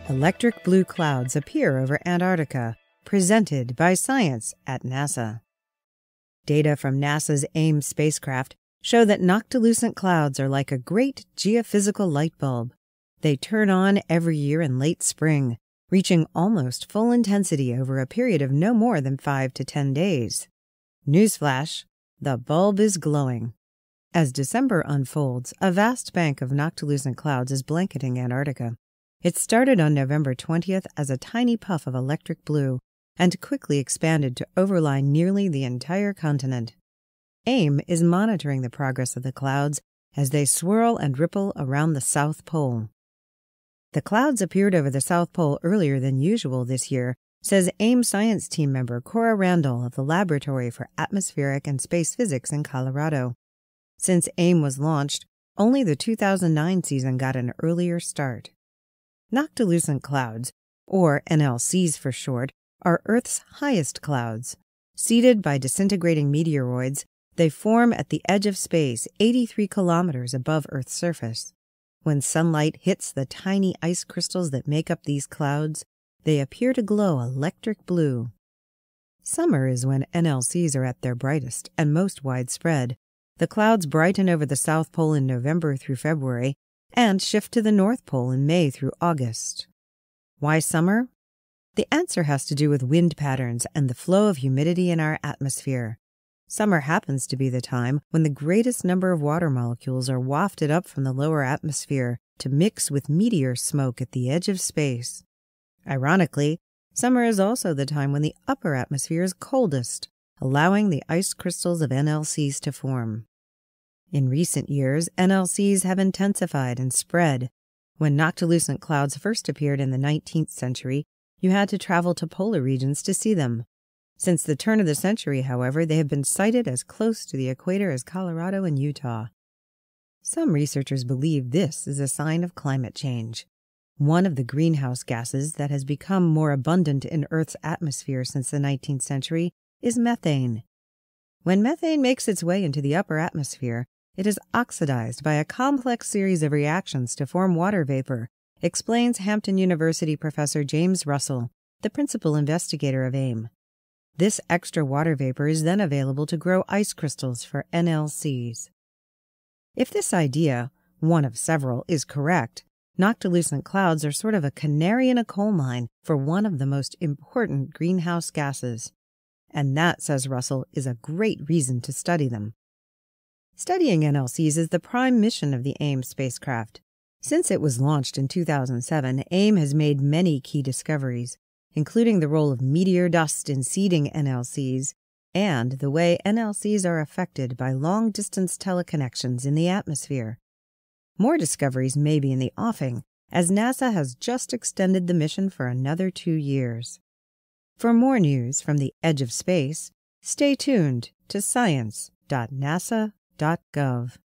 Electric blue clouds appear over Antarctica, presented by Science at NASA. Data from NASA's AIM spacecraft show that noctilucent clouds are like a great geophysical light bulb. They turn on every year in late spring, reaching almost full intensity over a period of no more than 5 to 10 days. Newsflash, the bulb is glowing. As December unfolds, a vast bank of noctilucent clouds is blanketing Antarctica. It started on November 20th as a tiny puff of electric blue and quickly expanded to overlie nearly the entire continent. AIM is monitoring the progress of the clouds as they swirl and ripple around the South Pole. The clouds appeared over the South Pole earlier than usual this year, says AIM science team member Cora Randall of the Laboratory for Atmospheric and Space Physics in Colorado. Since AIM was launched, only the 2009 season got an earlier start. Noctilucent clouds, or NLCs for short, are Earth's highest clouds. Seeded by disintegrating meteoroids, they form at the edge of space 83 kilometers above Earth's surface. When sunlight hits the tiny ice crystals that make up these clouds, they appear to glow electric blue. Summer is when NLCs are at their brightest and most widespread. The clouds brighten over the South Pole in November through February and shift to the North Pole in May through August. Why summer? The answer has to do with wind patterns and the flow of humidity in our atmosphere. Summer happens to be the time when the greatest number of water molecules are wafted up from the lower atmosphere to mix with meteor smoke at the edge of space. Ironically, summer is also the time when the upper atmosphere is coldest, allowing the ice crystals of NLCs to form. In recent years, NLCs have intensified and spread. When noctilucent clouds first appeared in the 19th century, you had to travel to polar regions to see them. Since the turn of the century, however, they have been sighted as close to the equator as Colorado and Utah. Some researchers believe this is a sign of climate change. One of the greenhouse gases that has become more abundant in Earth's atmosphere since the 19th century is methane. When methane makes its way into the upper atmosphere, it is oxidized by a complex series of reactions to form water vapor, explains Hampton University professor James Russell, the principal investigator of AIM. This extra water vapor is then available to grow ice crystals for NLCs. If this idea, one of several, is correct, noctilucent clouds are sort of a canary in a coal mine for one of the most important greenhouse gases. And that, says Russell, is a great reason to study them. Studying NLCs is the prime mission of the AIM spacecraft. Since it was launched in 2007, AIM has made many key discoveries, including the role of meteor dust in seeding NLCs and the way NLCs are affected by long-distance teleconnections in the atmosphere. More discoveries may be in the offing, as NASA has just extended the mission for another 2 years. For more news from the edge of space, stay tuned to science.nasa.gov.